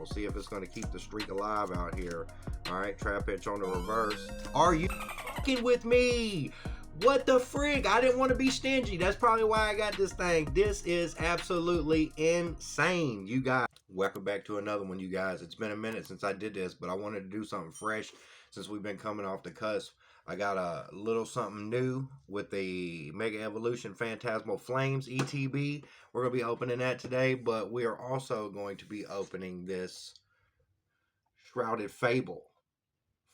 We'll see if it's going to keep the streak alive out here. All right, trap hitch on the reverse. Are you fucking with me? What the frig? I didn't want to be stingy. That's probably why I got this thing. This is absolutely insane, you guys. Welcome back to another one, you guys. It's been a minute since I did this, but I wanted to do something fresh since we've been coming off the cusp. I got a little something new with the Mega Evolution Phantasmal Flames ETB. We're going to be opening that today, but we are also going to be opening this Shrouded Fable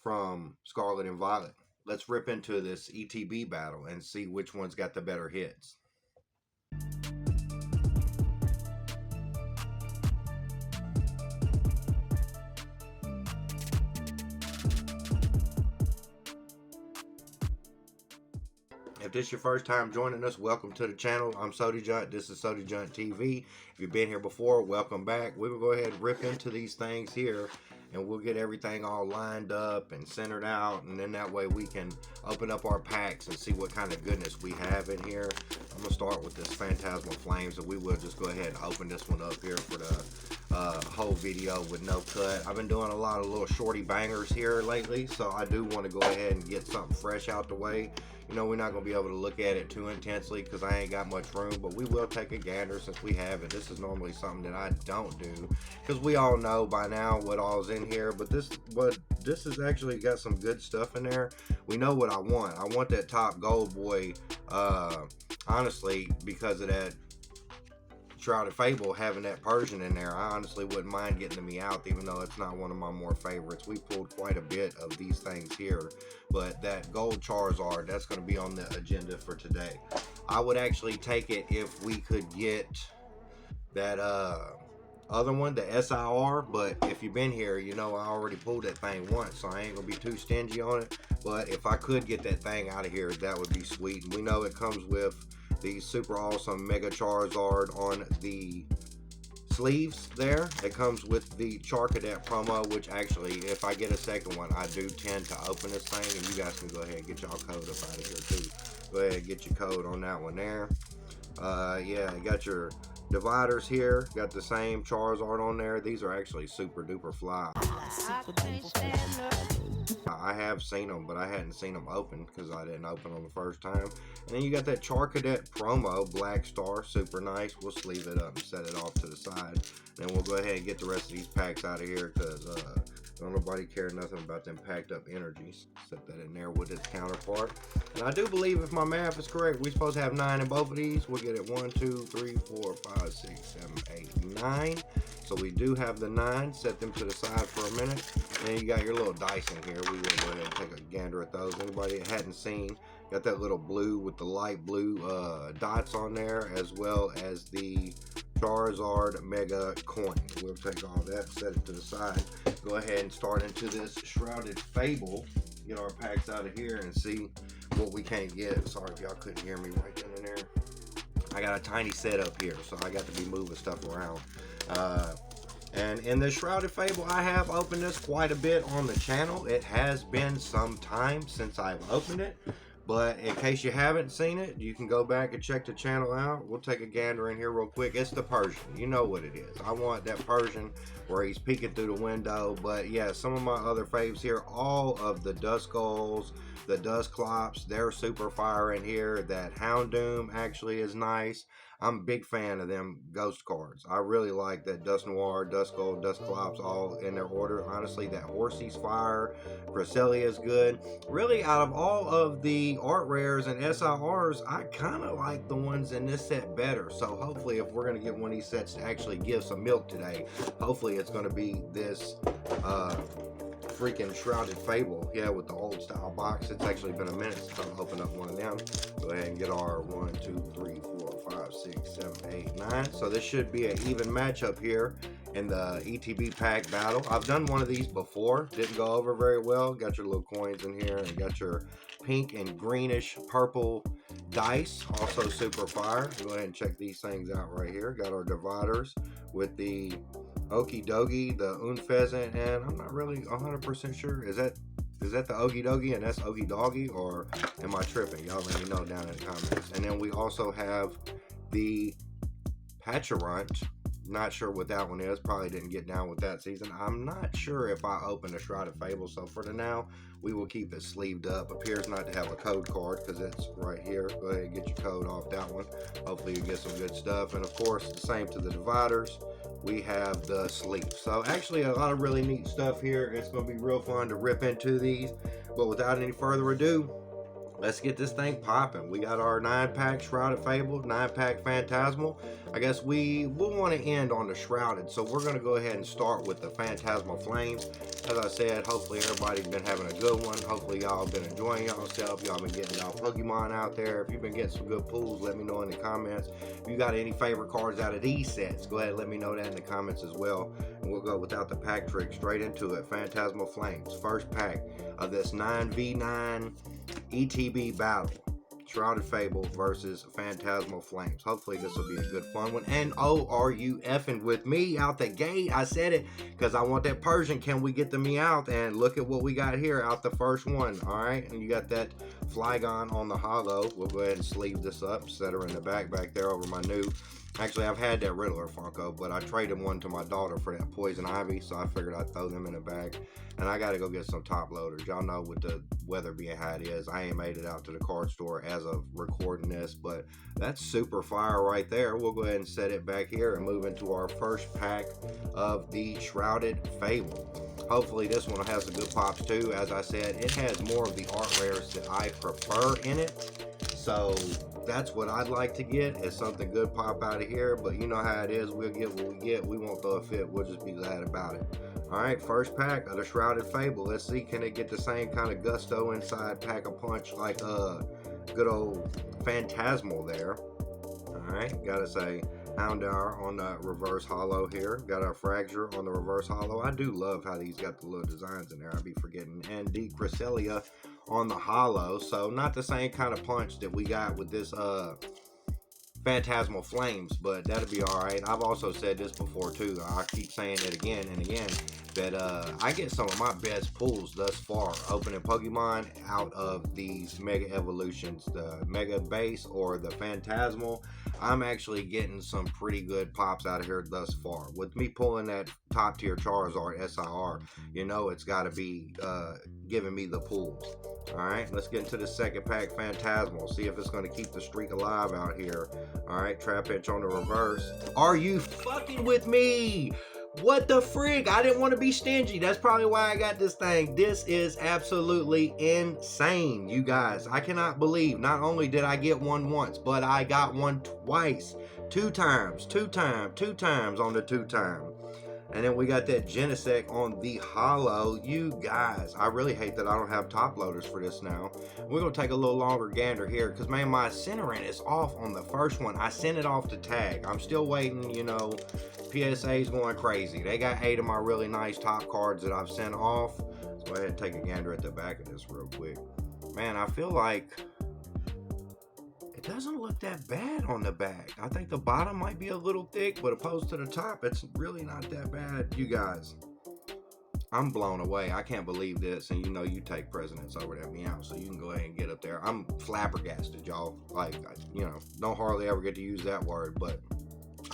from Scarlet and Violet. Let's rip into this ETB battle and see which one's got the better hits. If this is your first time joining us, welcome to the channel. I'm SodiJunt. This is SodiJunt TV. If you've been here before, welcome back. We will go ahead and rip into these things here, and we'll get everything all lined up and centered out, and then that way we can open up our packs and see what kind of goodness we have in here. I'm going to start with this Phantasmal Flames, and we will just go ahead and open this one up here for the whole video with no cut. I've been doing a lot of little shorty bangers here lately, so I do want to go ahead and get something fresh out the way. You know, we're not going to be able to look at it too intensely because I ain't got much room, but we will take a gander since we have it. This is normally something that I don't do because we all know by now what all's in here, but this has actually got some good stuff in there. We know what I want. I want that top gold boy, honestly, because of that Shrouded Fable having that Persian in there. I honestly wouldn't mind getting the Meowth, even though it's not one of my more favorites. We pulled quite a bit of these things here, but that gold Charizard, that's going to be on the agenda for today. I would actually take it if we could get that other one, the SIR, but if you've been here, you know I already pulled that thing once, so I ain't gonna be too stingy on it. But if I could get that thing out of here, that would be sweet. And we know it comes with the super awesome Mega Charizard on the sleeves there. It comes with the Charcadet promo, which actually, if I get a second one, I do tend to open this thing, and you guys can go ahead and get y'all code up out of here too. Go ahead and get your code on that one there. Yeah, you got your dividers here, got the same Charizard on there. These are actually super duper fly. I have seen them, but I hadn't seen them open because I didn't open them the first time. And then you got that Charcadet promo, Black Star, super nice. We'll sleeve it up and set it off to the side. Then we'll go ahead and get the rest of these packs out of here because don't nobody care nothing about them packed up energies. Set that in there with its counterpart. And I do believe, if my math is correct, we're supposed to have 9 in both of these. We'll get it 1, 2, 3, 4, 5, 6, 7, 8, 9. So we do have the 9. Set them to the side for a minute. And you got your little dice in here. We will go ahead and take a gander at those. Anybody that hadn't seen, got that little blue with the light blue dots on there, as well as the Charizard Mega Coin. We'll take all that, set it to the side. Go ahead and start into this Shrouded Fable. Get our packs out of here and see what we can't get. Sorry if y'all couldn't hear me right then and there. I got a tiny setup here, so I got to be moving stuff around. And in the Shrouded Fable, I have opened this quite a bit on the channel. It has been some time since I've opened it, but in case you haven't seen it, you can go back and check the channel out. We'll take a gander in here real quick. It's the Persian. You know what it is. I want that Persian where he's peeking through the window. But yeah, some of my other faves here, all of the Duskulls, the Dusclops, they're super fire in here. That Houndoom actually is nice. I'm a big fan of them ghost cards. I really like that Dusknoir, Duskull, Dusclops all in their order. Honestly, that Horsey's fire. Cresselia is good. Really, out of all of the art rares and SIRs, I kind of like the ones in this set better. So hopefully, if we're going to get one of these sets to actually give some milk today, hopefully it's going to be this freaking Shrouded Fable, yeah, with the old style box. It's actually been a minute since I've opened up one of them. Go ahead and get our 1, 2, 3, 4, 5, 6, 7, 8, 9. So this should be an even matchup here in the ETB pack battle. I've done one of these before, didn't go over very well. Got your little coins in here, and got your pink and greenish purple dice, also super fire. Go ahead and check these things out right here. Got our dividers with the Okie Dogie, the Unfezant, and I'm not really 100% sure. Is that the Okie Dogie and that's Okie Doggy, or am I tripping? Y'all let me know down in the comments. And then we also have the Patcharunt Not sure what that one is. Probably didn't get down with that season. I'm not sure if I opened a Shrouded Fable. So for the now, we will keep it sleeved up. Appears not to have a code card because it's right here. Go ahead and get your code off that one. Hopefully you get some good stuff. And of course, the same to the dividers. We have the sleeve. So actually a lot of really neat stuff here. It's going to be real fun to rip into these. But without any further ado, let's get this thing popping. We got our 9-pack Shrouded Fable, 9-pack Phantasmal. I guess we will want to end on the Shrouded, so we're going to go ahead and start with the Phantasmal Flames. As I said, hopefully everybody's been having a good one. Hopefully y'all been enjoying yourself. Y'all been getting y'all Pokemon out there. If you've been getting some good pulls, let me know in the comments. If you got any favorite cards out of these sets, go ahead and let me know that in the comments as well. And we'll go without the pack trick, straight into it. Phantasmal Flames, first pack of this 9v9 ETB battle. Shrouded Fable versus Phantasmal Flames. Hopefully this will be a good fun one. And oh, are you effing with me out the gate? I said it because I want that Persian. Can we get the Meowth? And look at what we got here out the first one. All right, and you got that Flygon on the hollow. We'll go ahead and sleeve this up, set her in the back there over my new. Actually, I've had that Riddler Funko, but I traded one to my daughter for that Poison Ivy, so I figured I'd throw them in a bag. And I got to go get some top loaders. Y'all know with the weather being how it is, I ain't made it out to the card store as of recording this, but that's super fire right there. We'll go ahead and set it back here and move into our first pack of the Shrouded Fable. Hopefully this one has some good pops too. As I said, it has more of the art rares that I prefer in it. So that's what I'd like to get, is something good pop out of here. But you know how it is, we'll get what we get. We won't throw a fit, we'll just be glad about it. Alright, first pack of the Shrouded Fable. Let's see, can it get the same kind of gusto inside, pack a punch like good old Phantasmal there. Alright, gotta say Houndour on the reverse hollow here. Got our Fracture on the reverse hollow. I do love how these got the little designs in there, I'd be forgetting. And the Cresselia on the hollow. So not the same kind of punch that we got with this Phantasmal Flames, but that'll be alright. I've also said this before too. I keep saying it again and again, that I get some of my best pulls thus far opening Pokemon out of these Mega Evolutions, the Mega Base or the Phantasmal. I'm actually getting some pretty good pops out of here thus far. With me pulling that top tier Charizard SIR, you know it's got to be giving me the pulls. Alright, let's get into the second pack Phantasmal. See if it's going to keep the streak alive out here. Alright, Trapinch on the reverse. Are you fucking with me? What the frig? I didn't want to be stingy. That's probably why I got this thing. This is absolutely insane, you guys. I cannot believe not only did I get one once, but I got one twice. Two times on the 2-time. And then we got that Genesect on the hollow. You guys, I really hate that I don't have top loaders for this now. We're going to take a little longer gander here because, man, my centering is off on the first one. I sent it off to tag. I'm still waiting, you know. PSA's going crazy. They got 8 of my really nice top cards that I've sent off. Let's go ahead and take a gander at the back of this real quick. Man, I feel like it doesn't look that bad on the back. I think the bottom might be a little thick, but opposed to the top, it's really not that bad. You guys, I'm blown away. I can't believe this. And you know, you take precedence over that Meowth, so you can go ahead and get up there. I'm flabbergasted, y'all. Like, you know, don't hardly ever get to use that word, but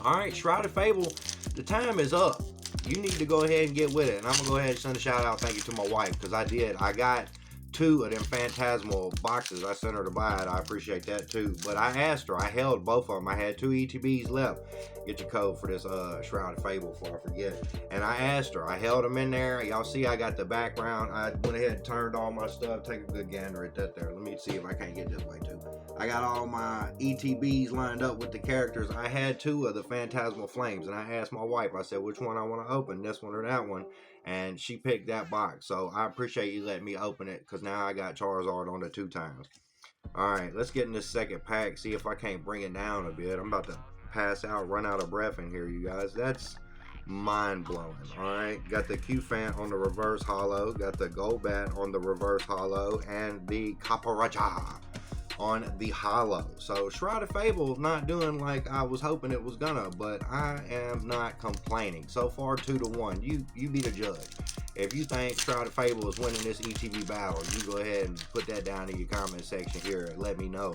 all right, Shrouded Fable, the time is up. You need to go ahead and get with it. And I'm gonna go ahead and send a shout out thank you to my wife, because I did. I got 2 of them Phantasmal boxes. I sent her to buy it. I appreciate that too. But I asked her. I held both of them. I had 2 ETBs left. Get your code for this Shrouded Fable before I forget. And I asked her. I held them in there. Y'all see I got the background. I went ahead and turned all my stuff. Take a good gander at that there. Let me see if I can't get this way too. I got all my ETBs lined up with the characters. I had 2 of the Phantasmal Flames. And I asked my wife. I said, which one I want to open? This one or that one? And she picked that box. So I appreciate you letting me open it, because now I got Charizard on the 2 times. Alright, let's get in this second pack. See if I can't bring it down a bit. I'm about to pass out, run out of breath in here, you guys. That's mind-blowing. Alright, got the Q-Fant on the reverse hollow. Got the Golbat on the reverse hollow. And the Caparaja on the hollow. So Shrouded Fable not doing like I was hoping it was gonna, but I am not complaining. So far 2-1. You be the judge. If you think Shrouded Fable is winning this ETB battle, you go ahead and put that down in your comment section here and let me know.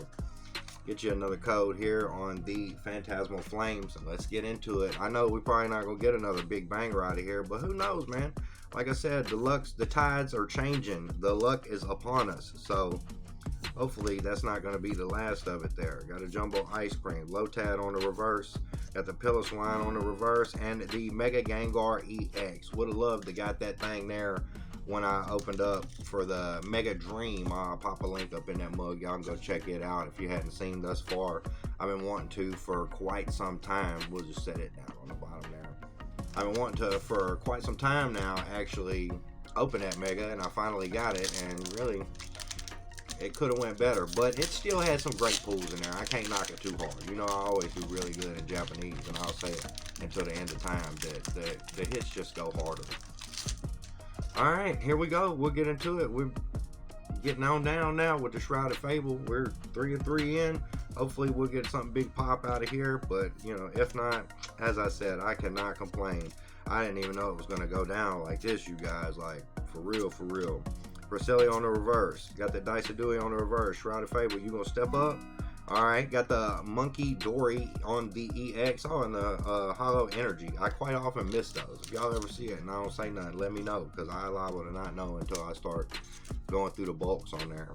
get you another code here on the Phantasmal Flames. Let's get into it. I know we're probably not gonna get another big banger out of here, but who knows, man? Like I said, the tides are changing. The luck is upon us. So hopefully that's not going to be the last of it there. Got a Jumbo Ice Cream, Lotad on the reverse, got the Pillar Swine on the reverse, and the Mega Gengar EX. Would have loved to got that thing there when I opened up for the Mega Dream. I'll pop a link up in that mug. Y'all can go check it out if you hadn't seen thus far. I've been wanting to for quite some time. We'll just set it down on the bottom there. I've been wanting to for quite some time now actually open that Mega, and I finally got it, and really it could have went better, but it still had some great pulls in there. I can't knock it too hard. You know, I always do really good in Japanese, and I'll say it until the end of time that the hits just go harder. All right, here we go. We'll get into it. We're getting on down now with the Shrouded Fable. We're 3 of 3 in. Hopefully we'll get something big pop out of here, but you know, if not, as I said, I cannot complain. I didn't even know it was going to go down like this, you guys. Like, for real, for real. Bracelia on the reverse. Got the Dicey on the reverse. Shrouded Fable, you gonna step up? Alright, got the Monkey Dory on the EX. Oh, and the Hollow Energy. I quite often miss those. If y'all ever see it and I don't say nothing, let me know, because I liable to not know until I start going through the bulks on there.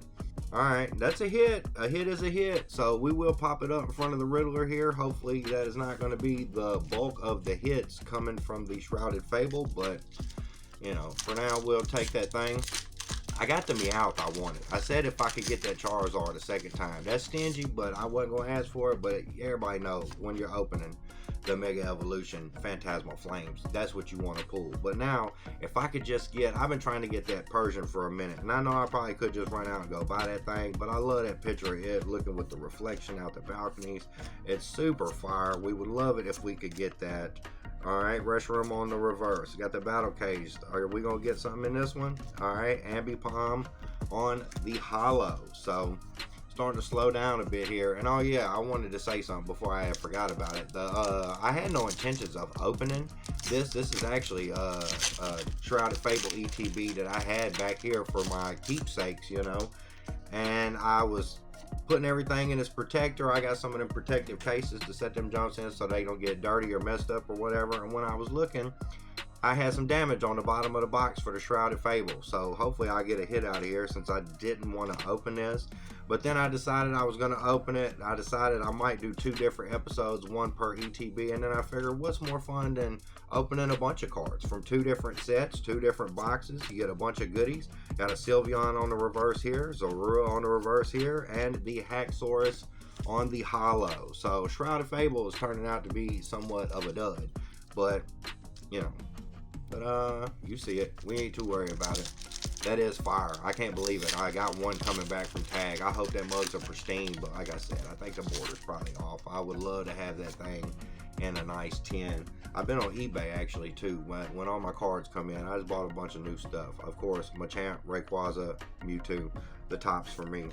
Alright, that's a hit. A hit is a hit. So we will pop it up in front of the Riddler here. Hopefully that is not going to be the bulk of the hits coming from the Shrouded Fable, but you know, for now we'll take that thing. I got the Meowth I wanted. I said if I could get that Charizard a second time. That's stingy, but I wasn't going to ask for it. But everybody knows when you're opening the Mega Evolution Phantasmal Flames, that's what you want to pull. But now, if I could just get, I've been trying to get that Persian for a minute. And I know I probably could just run out and go buy that thing. But I love that picture of it looking with the reflection out the balconies. It's super fire. We would love it if we could get that. Alright, Restroom on the reverse. Got the Battle Cage. Are we going to get something in this one? Alright, Ambipom on the hollow. So, starting to slow down a bit here. And oh yeah, I wanted to say something before I forgot about it. I had no intentions of opening this. This is actually a Shrouded Fable ETB that I had back here for my keepsakes, you know. And I was putting everything in its protector. I got some of them protective cases to set them jumps in so they don't get dirty or messed up or whatever. And when I was looking, I had some damage on the bottom of the box for the Shrouded Fable. So hopefully I'll get a hit out of here since I didn't want to open this. But then I decided I was going to open it. I decided I might do 2 different episodes, 1 per ETB. And then I figured what's more fun than opening a bunch of cards from 2 different sets, 2 different boxes. You get a bunch of goodies. Got a Sylveon on the reverse here, Zorua on the reverse here, and the Haxorus on the hollow. So Shrouded Fable is turning out to be somewhat of a dud. But, you know. But you see it. We ain't too worried about it. That is fire. I can't believe it. I got one coming back from Tag. I hope that mugs are pristine, but like I said, I think the border's probably off. I would love to have that thing in a nice tin. I've been on eBay actually too. When all my cards come in, I just bought a bunch of new stuff. Of course, Machamp, Rayquaza, Mewtwo, the tops for me.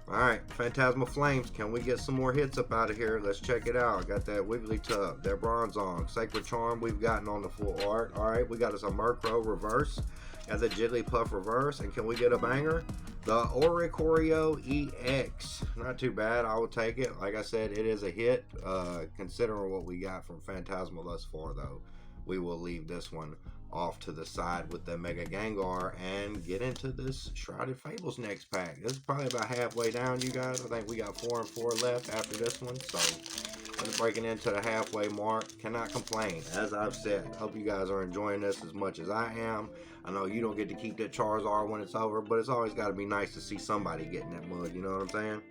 Alright, Phantasmal Flames. Can we get some more hits up out of here? Let's check it out. Got that Wigglytuff, that Bronzong, Sacred Charm we've gotten on the full art. Alright, we got us a Murkrow reverse. Got the Jigglypuff reverse. And can we get a banger? The Oricorio EX. Not too bad. I will take it. Like I said, it is a hit. Considering what we got from Phantasmal thus far, though, we will leave this one off to the side with the Mega Gengar and get into this Shrouded Fables next pack. This is probably about halfway down, you guys. I think we got 4 and 4 left after this one, so let's breaking into the halfway mark. Cannot complain, as I've said. Hope you guys are enjoying this as much as I am. I know you don't get to keep that Charizard when it's over, but it's always got to be nice to see somebody getting that mug, you know what I'm saying?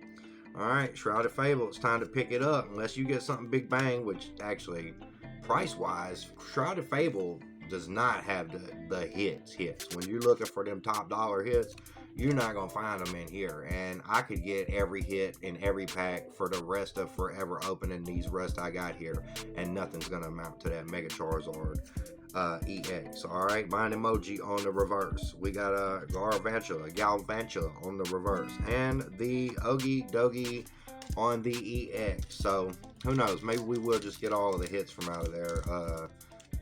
Alright, Shrouded Fable, it's time to pick it up. Unless you get something big bang, which actually, price-wise, Shrouded Fable does not have the hits. When you're looking for them top dollar hits, you're not gonna find them in here. And I could get every hit in every pack for the rest of forever opening these rest I got here, and nothing's gonna amount to that Mega Charizard EX. Alright, Mind Emoji on the reverse. We got a Galvantula on the reverse, and the Ogie Dogie on the EX. So who knows, maybe we will just get all of the hits from out of there.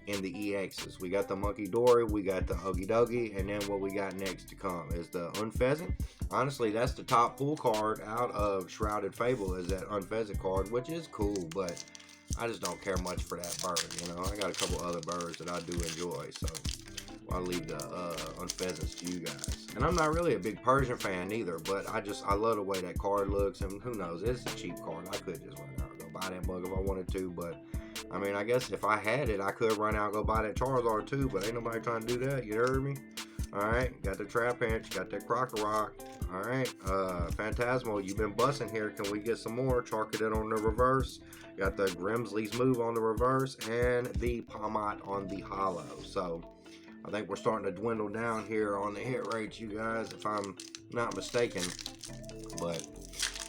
in the EXs. We got the Monkey Dory, we got the Ogie Dogie, and then what we got next to come is the Unpheasant. Honestly, that's the top pull card out of Shrouded Fable, is that Unpheasant card, which is cool, but I just don't care much for that bird, you know. I got a couple other birds that I do enjoy, so I'll leave the Unpheasants to you guys. And I'm not really a big Persian fan either, but I love the way that card looks, and who knows, it's a cheap card. I could just run out and go buy that mug if I wanted to, but I mean, I guess if I had it, I could run out and go buy that Charizard too, but ain't nobody trying to do that, you heard me? Alright, got the Trapinch, got that Crocorock. Alright, Phantasmal, you've been busting here. Can we get some more? Charcadet on the reverse. Got the Grimsley's Move on the reverse, and the Palmot on the holo. So, I think we're starting to dwindle down here on the hit rates, you guys, if I'm not mistaken. But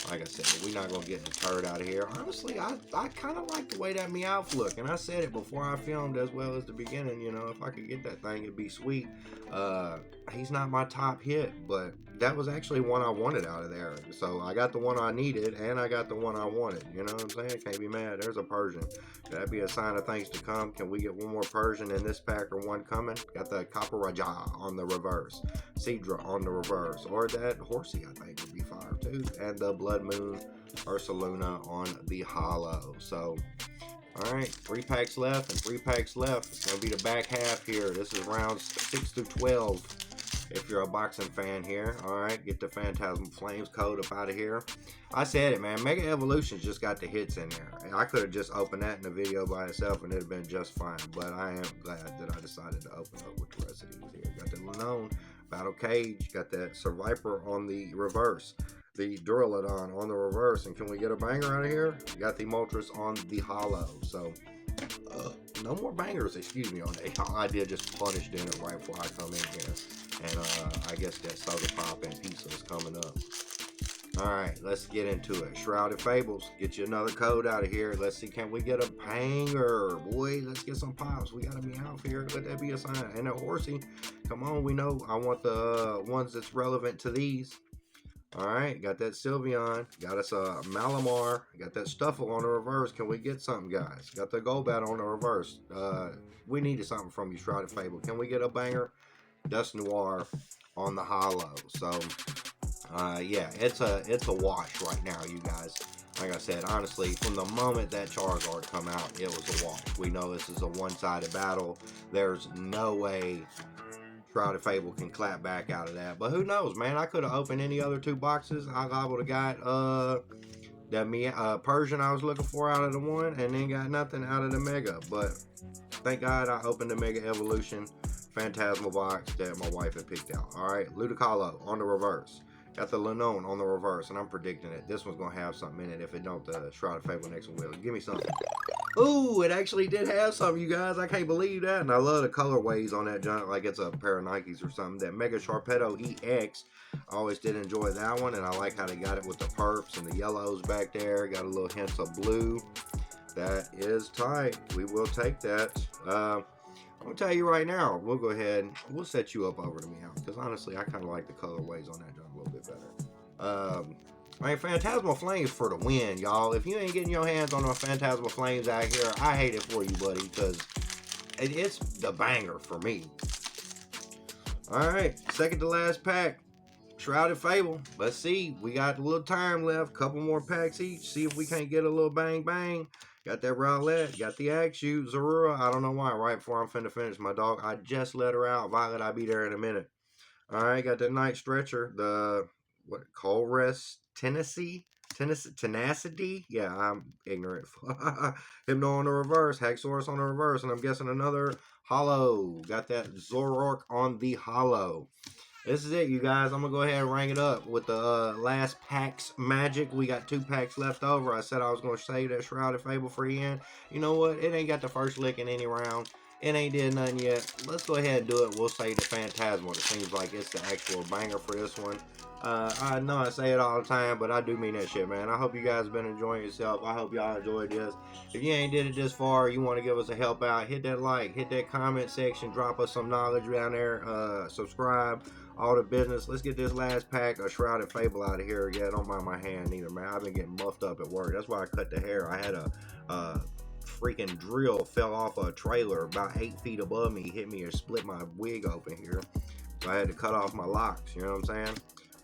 like I said, we're not going to get deterred out of here. Honestly, I kind of like the way that Meowth look. And I said it before I filmed as well as the beginning. You know, if I could get that thing, it'd be sweet. He's not my top hit, but that was actually one I wanted out of there. So I got the one I needed, and I got the one I wanted. You know what I'm saying? Can't be mad. There's a Persian. Could that be a sign of things to come? Can we get one more Persian in this pack or one coming? Got the Copperajah on the reverse. Seadra on the reverse. Or that Horsey, I think, would be fire too. And the Blood Moon Ursaluna on the holo. So, alright, 3 packs left and 3 packs left. It's going to be the back half here. This is rounds 6 through 12. If you're a boxing fan here, alright, get the Phantasmal Flames code up out of here. I said it, man. Mega Evolution's just got the hits in there. I could have just opened that in the video by itself and it'd have been just fine. But I am glad that I decided to open up with the rest of these here. Got the Lenone, Battle Cage, got that Survivor on the reverse. The Duraludon on the reverse. And can we get a banger out of here? Got the Moltres on the holo. So, no more bangers, excuse me, on that. I did just punished in it right before I come in here. And I guess that Soda Pop and Pizza is coming up. Alright, let's get into it. Shrouded Fables, get you another code out of here. Let's see, can we get a banger? Boy, let's get some pops. We got to be out here. Let that be a sign. And a Horsey, come on, we know. I want the ones that's relevant to these. Alright, got that Sylveon. Got us a Malamar. Got that Stuffle on the reverse. Can we get something, guys? Got the Golbat on the reverse. We needed something from you, Shrouded Fable. Can we get a banger? Dust Noir on the holo. So, yeah, it's a wash right now, you guys. Like I said, honestly, from the moment that Charizard come out, it was a wash. We know this is a one-sided battle. There's no way Shrouded Fable can clap back out of that. But who knows, man? I could have opened any other 2 boxes. I would have got that Persian I was looking for out of the one, and then got nothing out of the Mega. But thank God I opened the Mega Evolution Phantasmal box that my wife had picked out. Alright, Ludicolo on the reverse. Got the Lenone on the reverse, and I'm predicting it. This one's going to have something in it. If it don't, the Shrouded Fable next one will. Give me something. Ooh, it actually did have something, you guys. I can't believe that. And I love the colorways on that junk, like it's a pair of Nikes or something. That Mega Sharpedo EX, I always did enjoy that one, and I like how they got it with the purps and the yellows back there. Got a little hints of blue. That is tight. We will take that. I'm going to tell you right now, we'll go ahead and we'll set you up over to me, because honestly, I kind of like the colorways on that junk a little bit better. I mean, Phantasmal Flames for the win, y'all. If you ain't getting your hands on the Phantasmal Flames out here, I hate it for you, buddy, because it's the banger for me. Alright, second to last pack. Shrouded Fable. Let's see. We got a little time left. Couple more packs each. See if we can't get a little bang bang. Got that Rowlet. Got the Axew. Zorua. I don't know why. Right before I'm finna finish my dog, I just let her out. Violet, I'll be there in a minute. Alright, got the Night Stretcher. The, what, Colress Tenacity? Yeah, I'm ignorant. Hypno on the reverse. Haxorus on the reverse. And I'm guessing another holo. Got that Zoroark on the holo. This is it, you guys. I'm going to go ahead and rank it up with the last pack's magic. We got 2 packs left over. I said I was going to save that Shrouded Fable for the end. You know what? It ain't got the first lick in any round. It ain't did nothing yet. Let's go ahead and do it. We'll save the Phantasmal. It seems like it's the actual banger for this one. I know I say it all the time, but I do mean that shit, man. I hope you guys have been enjoying yourself. I hope y'all enjoyed this. If you ain't did it this far, you want to give us a help out, hit that like, hit that comment section, drop us some knowledge down there, subscribe, all the business. Let's get this last pack of Shrouded Fable out of here. Yeah, don't mind my hand either, man. I've been getting muffed up at work. That's why I cut the hair. I had a freaking drill fell off a trailer about 8 feet above me, hit me and split my wig open here. So I had to cut off my locks, you know what I'm saying?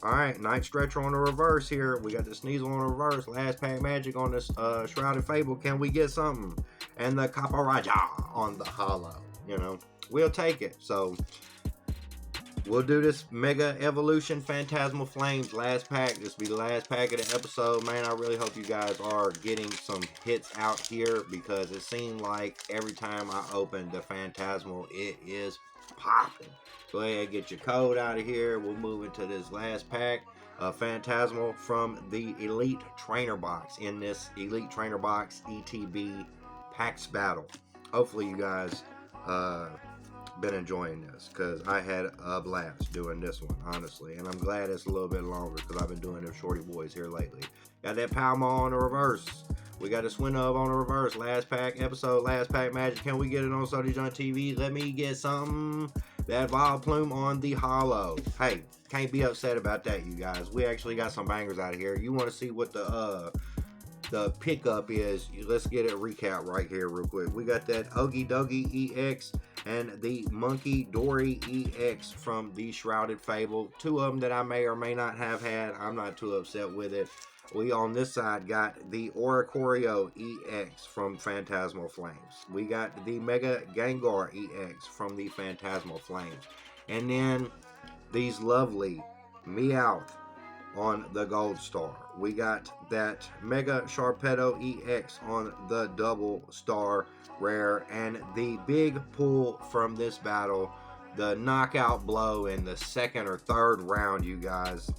Alright, Night Stretcher on the reverse here. We got the Sneasel on the reverse. Last pack magic on this Shrouded Fable. Can we get something? And the Caparaja on the hollow. You know, we'll take it. So we'll do this Mega Evolution Phantasmal Flames last pack. This will be the last pack of the episode. Man, I really hope you guys are getting some hits out here, because it seemed like every time I open the Phantasmal, it is popping. Go ahead and get your code out of here. We'll move into this last pack of Phantasmal from the Elite Trainer Box in this Elite Trainer Box ETB Packs Battle. Hopefully you guys been enjoying this, because I had a blast doing this one, honestly, and I'm glad it's a little bit longer, because I've been doing them shorty boys here lately. Got that Palma on the reverse. We got a Swinub on the reverse. Last pack episode, last pack magic. Can we get it on Sody John TV? Let me get something. That Vileplume on the hollow. Hey, can't be upset about that, you guys. We actually got some bangers out of here. You want to see what the pickup is? Let's get it recap right here real quick. We got that Ogie Dogie EX and the Monkey Dory EX from the Shrouded Fable. Two of them that I may or may not have had. I'm not too upset with it. We on this side got the Oricorio EX from Phantasmal Flames. We got the Mega Gengar EX from the Phantasmal Flames. And then these lovely Meowth on the Gold Star. We got that Mega Sharpedo EX on the Double Star Rare. And the big pull from this battle, the knockout blow in the second or third round, you guys.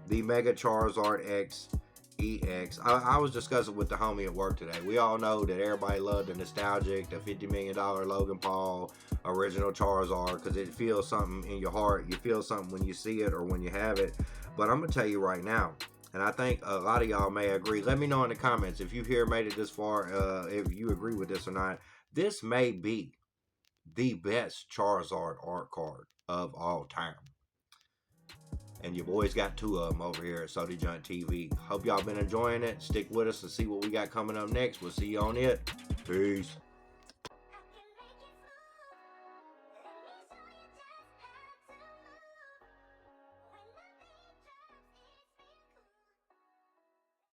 The Mega Charizard X EX. I was discussing with the homie at work today. We all know that everybody loved the nostalgic, the $50 million Logan Paul original Charizard, because it feels something in your heart. You feel something when you see it or when you have it. But I'm going to tell you right now, and I think a lot of y'all may agree. Let me know in the comments if you here made it this far, if you agree with this or not. This may be the best Charizard art card of all time. And your boys got two of them over here at Sody John TV. Hope y'all been enjoying it. Stick with us to see what we got coming up next. We'll see you on it. Peace.